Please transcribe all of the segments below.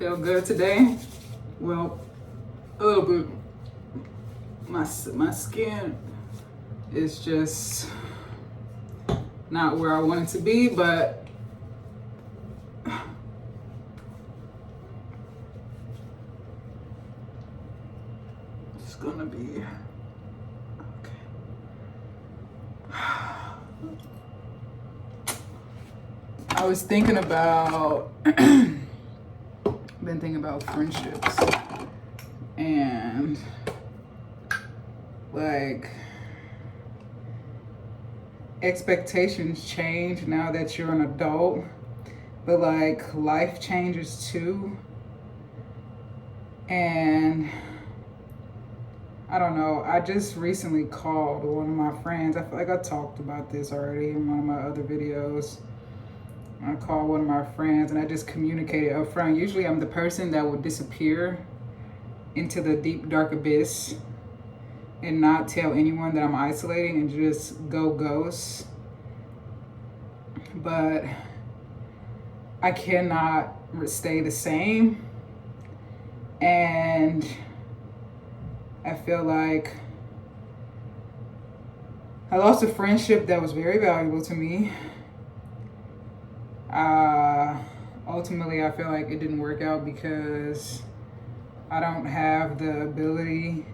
feel good today. Well, a little bit. My skin is just not where I want it to be, but it's gonna be okay. I was thinking about been thinking about friendships and like expectations change now that you're an adult, but like life changes too. And I don't know, I just recently called one of my friends. I feel like I talked about this already in one of my other videos. I called one of my friends and I just communicated up front. Usually I'm the person that would disappear into the deep dark abyss and not tell anyone that I'm isolating and just go ghost. But I cannot stay the same. And I feel like I lost a friendship that was very valuable to me. Ultimately, I feel like it didn't work out because I don't have the ability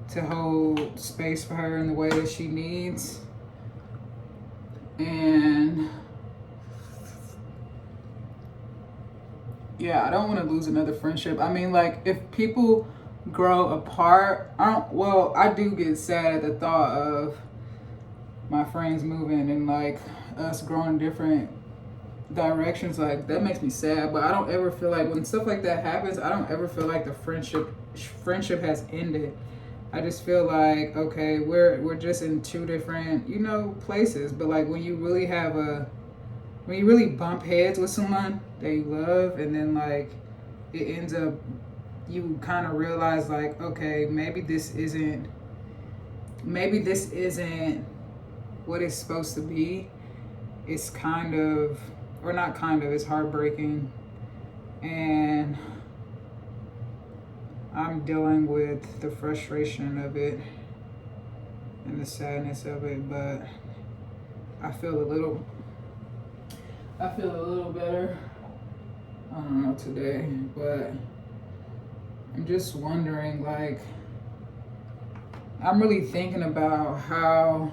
to hold space for her in the way that she needs. And yeah, I don't want to lose another friendship. I mean, like, if people grow apart, I do get sad at the thought of my friends moving and like us growing different directions. Like, that makes me sad, but I don't ever feel like when stuff like that happens, I don't ever feel like the friendship has ended. I just feel like, okay, we're just in two different, places. But like when you really bump heads with someone that you love, and then like it ends up, you kind of realize like, okay, maybe this isn't what it's supposed to be. It's kind of, or not kind of, it's heartbreaking. And I'm dealing with the frustration of it and the sadness of it, but I feel a little better. I don't know today, but I'm just wondering, like, I'm really thinking about how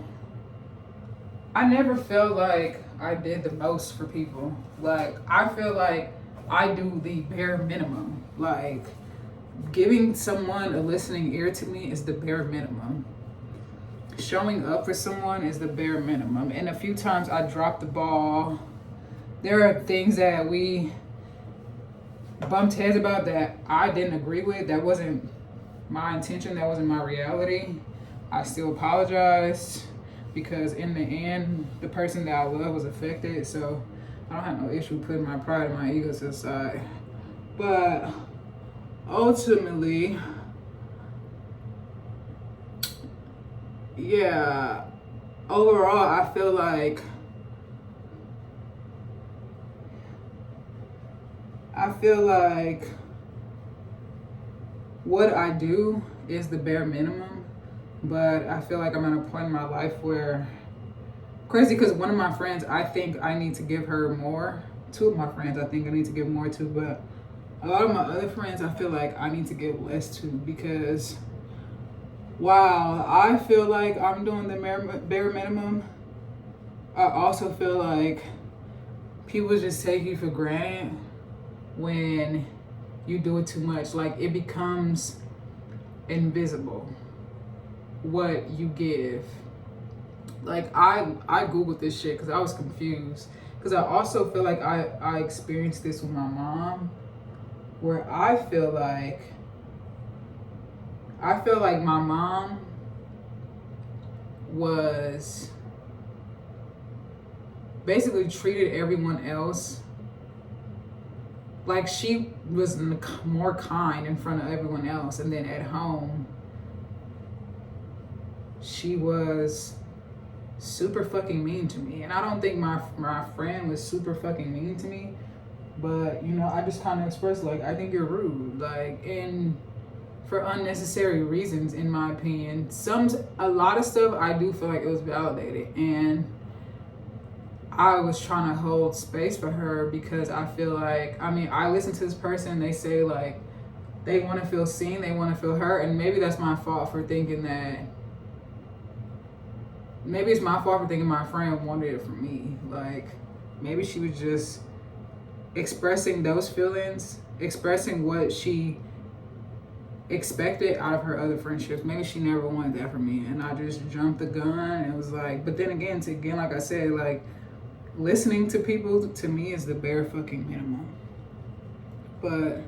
I never felt like I did the most for people. Like, I feel like I do the bare minimum. Like, giving someone a listening ear to me is the bare minimum. Showing up for someone is the bare minimum. And a few times I dropped the ball. There are things that we bumped heads about that I didn't agree with. That wasn't my intention. That wasn't my reality. I still apologized because in the end, the person that I love was affected. So I don't have no issue putting my pride and my ego to the side. But ultimately, yeah, overall, I feel like what I do is the bare minimum, but I feel like I'm at a point in my life where, crazy, because one of my friends, I think I need to give her more. Two of my friends, I think I need to give more to, but a lot of my other friends, I feel like I need to give less to, because while I feel like I'm doing the bare minimum, I also feel like people just take you for granted when you do it too much. Like, it becomes invisible what you give. Like, I Googled this shit because I was confused. Because I also feel like I experienced this with my mom, where I feel like my mom was basically treated everyone else like she was more kind in front of everyone else, and then at home she was super fucking mean to me. And I don't think my friend was super fucking mean to me, But, you know, I just kind of expressed, like, I think you're rude. Like, and for unnecessary reasons, in my opinion. A lot of stuff I do feel like it was validated. And I was trying to hold space for her because I feel like, I mean, I listen to this person, they say, like, they want to feel seen, they want to feel heard. And maybe that's my fault for thinking that. Maybe it's my fault for thinking my friend wanted it from me. Like, maybe she was just expressing those feelings, expressing what she expected out of her other friendships. Maybe she never wanted that from me, and I just jumped the gun and it was like, but then again, like I said, like, listening to people to me is the bare fucking minimum. But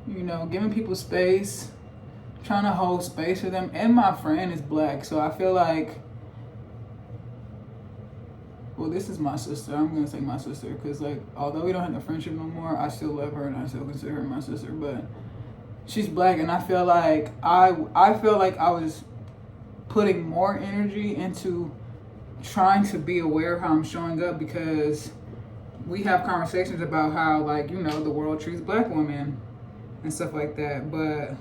you know, giving people space, trying to hold space for them, and my friend is black, so I feel like, well, this is my sister. I'm gonna say my sister because, like, although we don't have the friendship no more, I still love her and I still consider her my sister. But she's black, and I feel like I was putting more energy into trying to be aware of how I'm showing up, because we have conversations about how, like, you know, the world treats black women and stuff like that. But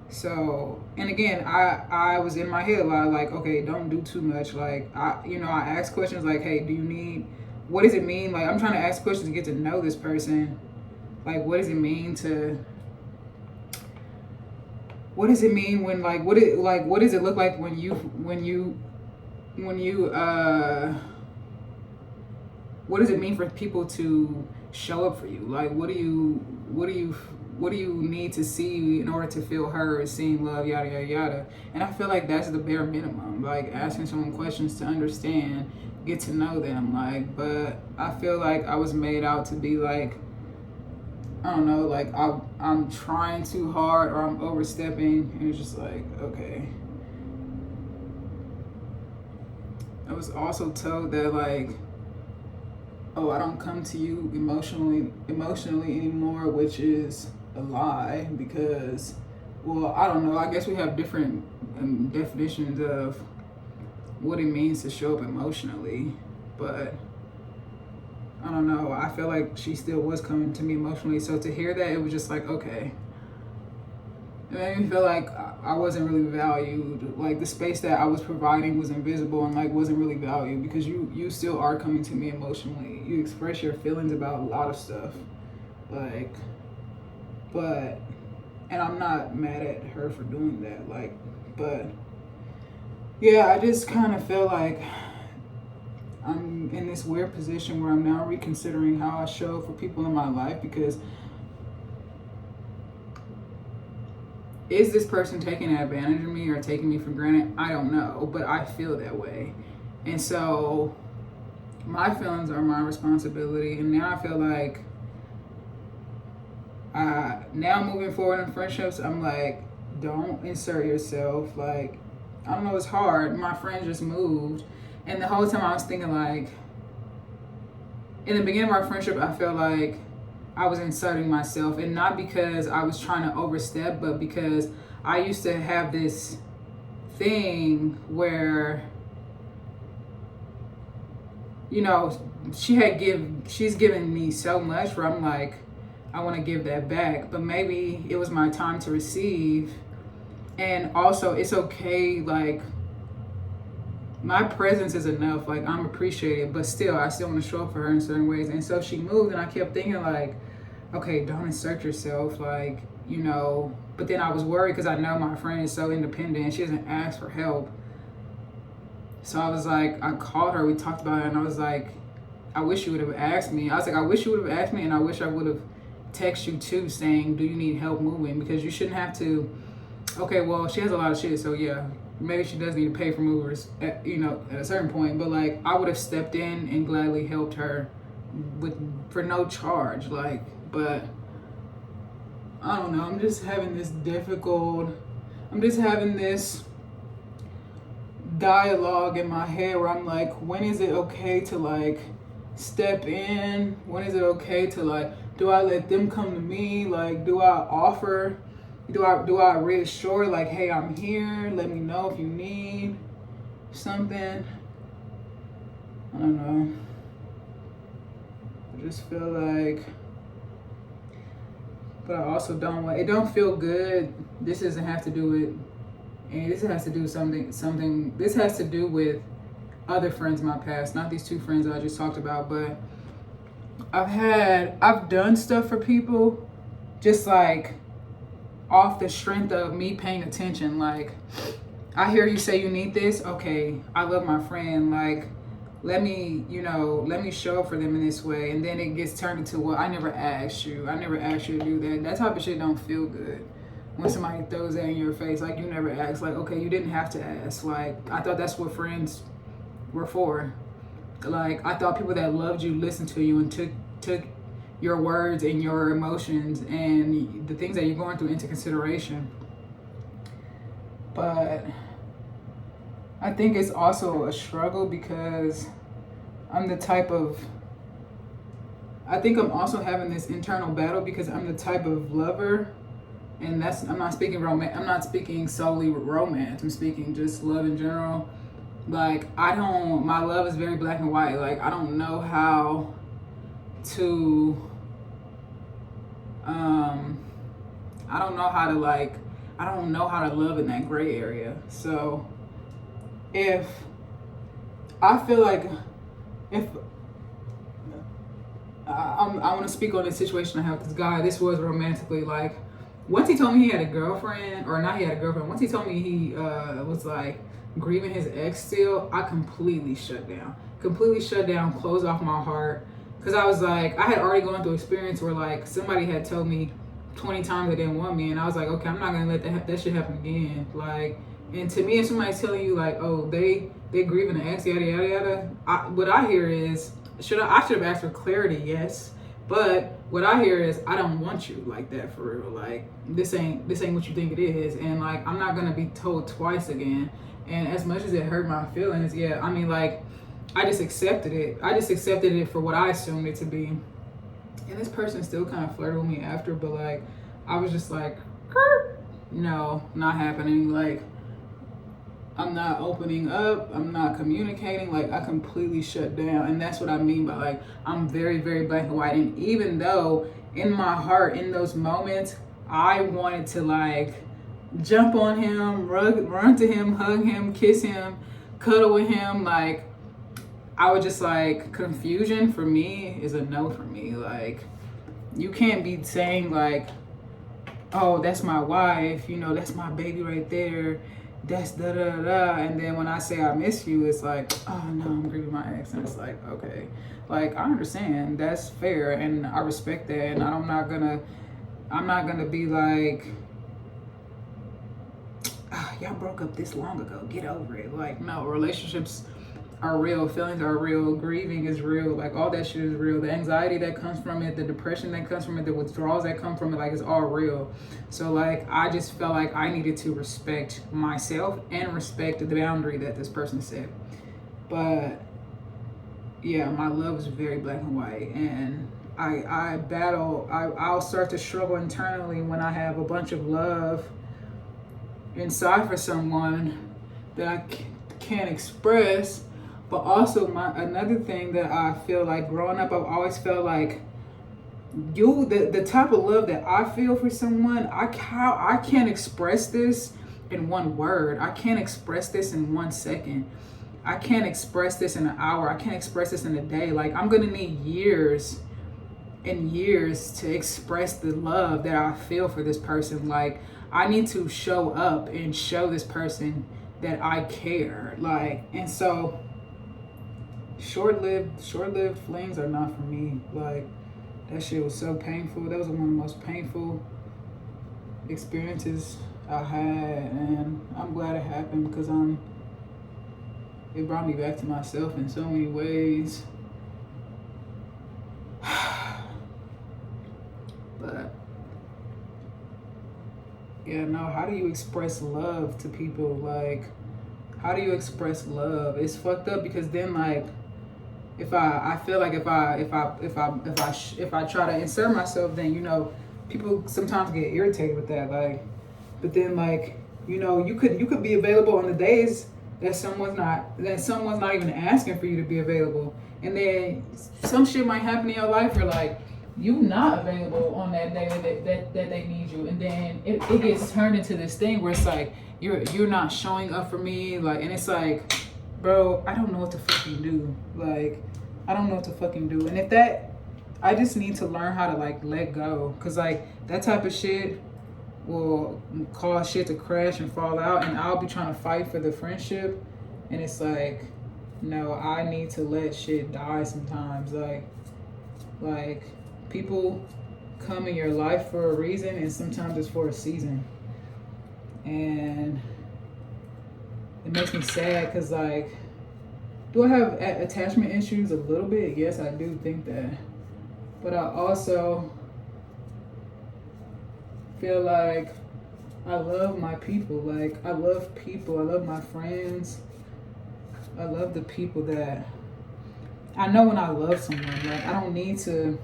so, and again, I was in my head a lot, like, okay, don't do too much. Like, I ask questions like, hey, do you need, what does it mean? Like, I'm trying to ask questions to get to know this person. Like, what does it mean when, like, what does it look like when you what does it mean for people to show up for you? Like, what do you need to see in order to feel heard, seen, love, yada, yada, yada. And I feel like that's the bare minimum, like asking someone questions to understand, get to know them. Like, but I feel like I was made out to be like, I don't know, like I'm trying too hard or I'm overstepping, and it's just like, okay. I was also told that, like, oh, I don't come to you emotionally anymore, which is a lie, because, well, I don't know, I guess we have different definitions of what it means to show up emotionally, but I don't know, I feel like she still was coming to me emotionally, so to hear that, it was just like, okay. It made me feel like I wasn't really valued, like the space that I was providing was invisible and, like, wasn't really valued, because you still are coming to me emotionally. You express your feelings about a lot of stuff, like, but, and I'm not mad at her for doing that, like, but yeah, I just kind of feel like I'm in this weird position where I'm now reconsidering how I show for people in my life, because is this person taking advantage of me or taking me for granted? I don't know, but I feel that way. And so my feelings are my responsibility. And now I feel like, now moving forward in friendships, I'm like, don't insert yourself. Like, I don't know, it's hard. My friend just moved. And the whole time I was thinking, like, in the beginning of our friendship, I felt like I was inserting myself, and not because I was trying to overstep, but because I used to have this thing where, you know, she's given me so much where I'm like, I want to give that back, but maybe it was my time to receive. And also, it's okay, like, my presence is enough, like, I'm appreciated, but still, I still want to show up for her in certain ways. And so she moved, and I kept thinking, like, okay, don't insert yourself, like, you know. But then I was worried because I know my friend is so independent and she doesn't ask for help. So I was like, I called her, we talked about it, and I was like, I wish you would have asked me. I was like, I wish you would have asked me, and I wish I would have texted you too saying, do you need help moving? Because you shouldn't have to, okay, well, she has a lot of shit, so yeah, maybe she does need to pay for movers at, you know, at a certain point, but, like, I would have stepped in and gladly helped her for no charge, like. But I don't know, I'm just having this dialogue in my head where I'm like, when is it okay to, like, step in? When is it okay to, like, do I let them come to me? Like, do I reassure, like, hey, I'm here, let me know if you need something? I don't know. I just feel like, but I also don't want, it don't feel good. This doesn't have to do with, and this has to do something, this has to do with other friends in my past, not these two friends that I just talked about, but I've done stuff for people just like off the strength of me paying attention. Like, I hear you say you need this. Okay, I love my friend. Like, let me show up for them in this way. And then it gets turned into, well, I never asked you. I never asked you to do that. That type of shit don't feel good. When somebody throws that in your face, like you never asked. Like, okay, you didn't have to ask. Like, I thought that's what friends were for. Like, I thought people that loved you listened to you and took your words and your emotions and the things that you're going through into consideration. But I think it's also a struggle because I think I'm also having this internal battle because I'm the type of lover, and I'm not speaking solely romance. I'm speaking just love in general. Like, my love is very black and white. Like, I don't know how to, I don't know how to love in that gray area. So if I feel like, if I want to speak on the situation I have with this guy, this was romantically, like, once he told me he had a girlfriend, or not he had a girlfriend, once he told me he was like grieving his ex still, I completely shut down, closed off my heart. Because I was like, I had already gone through experience where like somebody had told me 20 times they didn't want me, and I was like, okay, I'm not gonna let that shit happen again. Like, and to me, if somebody's telling you like, oh, they grieving the ex, yada yada yada, what I hear is, I should have asked for clarity, yes, but what I hear is, I don't want you like that for real. Like, this ain't what you think it is, and like, I'm not gonna be told twice again. And as much as it hurt my feelings, yeah, I mean, like, I just accepted it. I just accepted it for what I assumed it to be. And this person still kind of flirted with me after, but like, I was just like, no, not happening. Like, I'm not opening up. I'm not communicating. Like, I completely shut down. And that's what I mean by like, I'm very, very black and white. And even though in my heart, in those moments, I wanted to like jump on him, run to him, hug him, kiss him, cuddle with him, like, I would just like, confusion for me is a no for me. Like, you can't be saying like, oh, that's my wife, that's my baby right there, that's da da da, and then when I say I miss you, it's like, oh no, I'm grieving my ex, and it's like, okay, like, I understand, that's fair, and I respect that, and I'm not gonna be like, y'all broke up this long ago, get over it. Like, no, relationships are real, feelings are real, grieving is real, like, all that shit is real. The anxiety that comes from it, the depression that comes from it, the withdrawals that come from it, like, it's all real. So like, I just felt like I needed to respect myself and respect the boundary that this person set. But yeah, my love is very black and white, and I'll start to struggle internally when I have a bunch of love inside for someone that I can't express. But also, another thing that I feel like growing up, I've always felt like the type of love that I feel for someone, I can't express this in one word. I can't express this in 1 second. I can't express this in an hour. I can't express this in a day. Like, I'm gonna need years and years to express the love that I feel for this person. Like, I need to show up and show this person that I care. Like, and so short-lived flings are not for me. Like, that shit was so painful. That was one of the most painful experiences I had, and I'm glad it happened because it brought me back to myself in so many ways. But yeah, no, how do you express love to people? Like, how do you express love? It's fucked up because then, like, if I feel like if I try to insert myself, then people sometimes get irritated with that. Like, but then, like, you could be available on the days that someone's not even asking for you to be available. And then some shit might happen in your life where like you not available on that day that they need you, and then it gets turned into this thing where it's like you're not showing up for me, like, and it's like, bro, I don't know what to fucking do. Like, I don't know what to fucking do. And if that, I just need to learn how to like let go, cause like that type of shit will cause shit to crash and fall out, and I'll be trying to fight for the friendship, and it's like, no, I need to let shit die sometimes. Like people come in your life for a reason, and sometimes it's for a season. And it makes me sad because, like, do I have attachment issues? A little bit. Yes, I do think that. But I also feel like I love my people. Like, I love people. I love my friends. I love the people that I know when I love someone. Like, I don't need to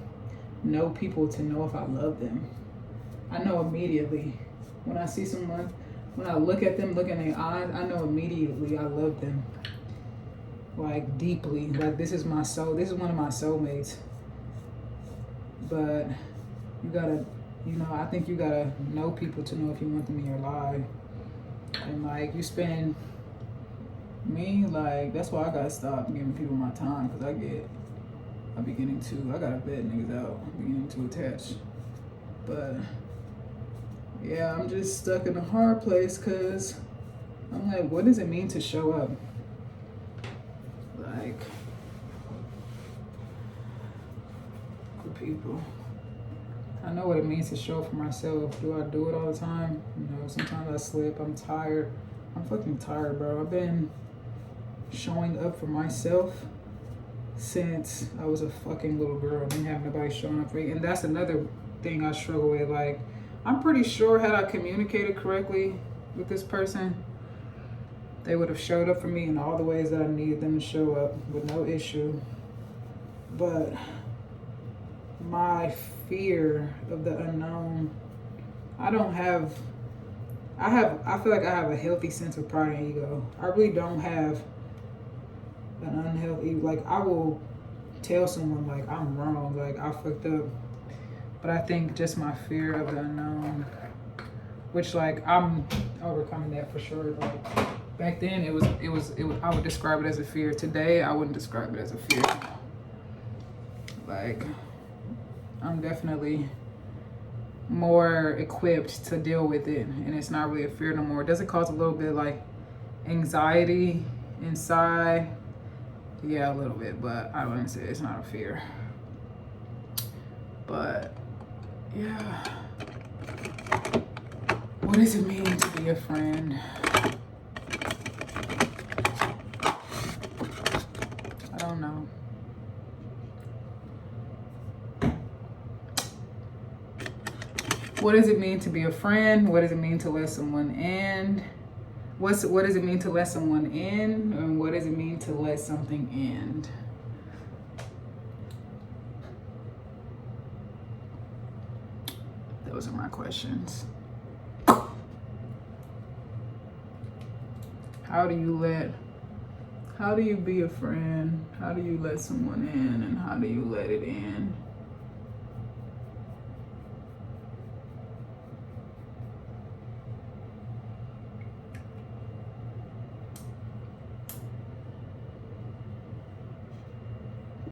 know people to know if I love them. I know immediately. When I see someone, when I look at them, look in their eyes, I know immediately I love them. Like, deeply. Like, this is my soul. This is one of my soulmates. But you gotta, I think you gotta know people to know if you want them in your life. And like, you spend me, like, that's why I gotta stop giving people my time, because I gotta vet niggas out. I'm beginning to attach. But yeah, I'm just stuck in a hard place because I'm like, what does it mean to show up? Like, for people. I know what it means to show up for myself. Do I do it all the time? No, sometimes I slip. I'm tired. I'm fucking tired, bro. I've been showing up for myself since I was a fucking little girl. I didn't have nobody showing up for me. And that's another thing I struggle with. Like, I'm pretty sure had I communicated correctly with this person, they would have showed up for me in all the ways that I needed them to show up with no issue. But my fear of the unknown, I feel like I have a healthy sense of pride and ego. I really don't have an unhealthy, like, I will tell someone like I'm wrong, like I fucked up. But I think just my fear of the unknown, which like I'm overcoming that for sure. Like, back then it was I would describe it as a fear. Today I wouldn't describe it as a fear. Like, I'm definitely more equipped to deal with it, and it's not really a fear no more. Does it cause a little bit like anxiety inside? Yeah, a little bit, but I wouldn't say it's not a fear. But yeah, what does it mean to be a friend? I don't know. What does it mean to be a friend? What does it mean to let someone in? What does it mean to let someone in? And what does it mean to let something end? Those are my questions. How do you be a friend? How do you let someone in? And how do you let it in?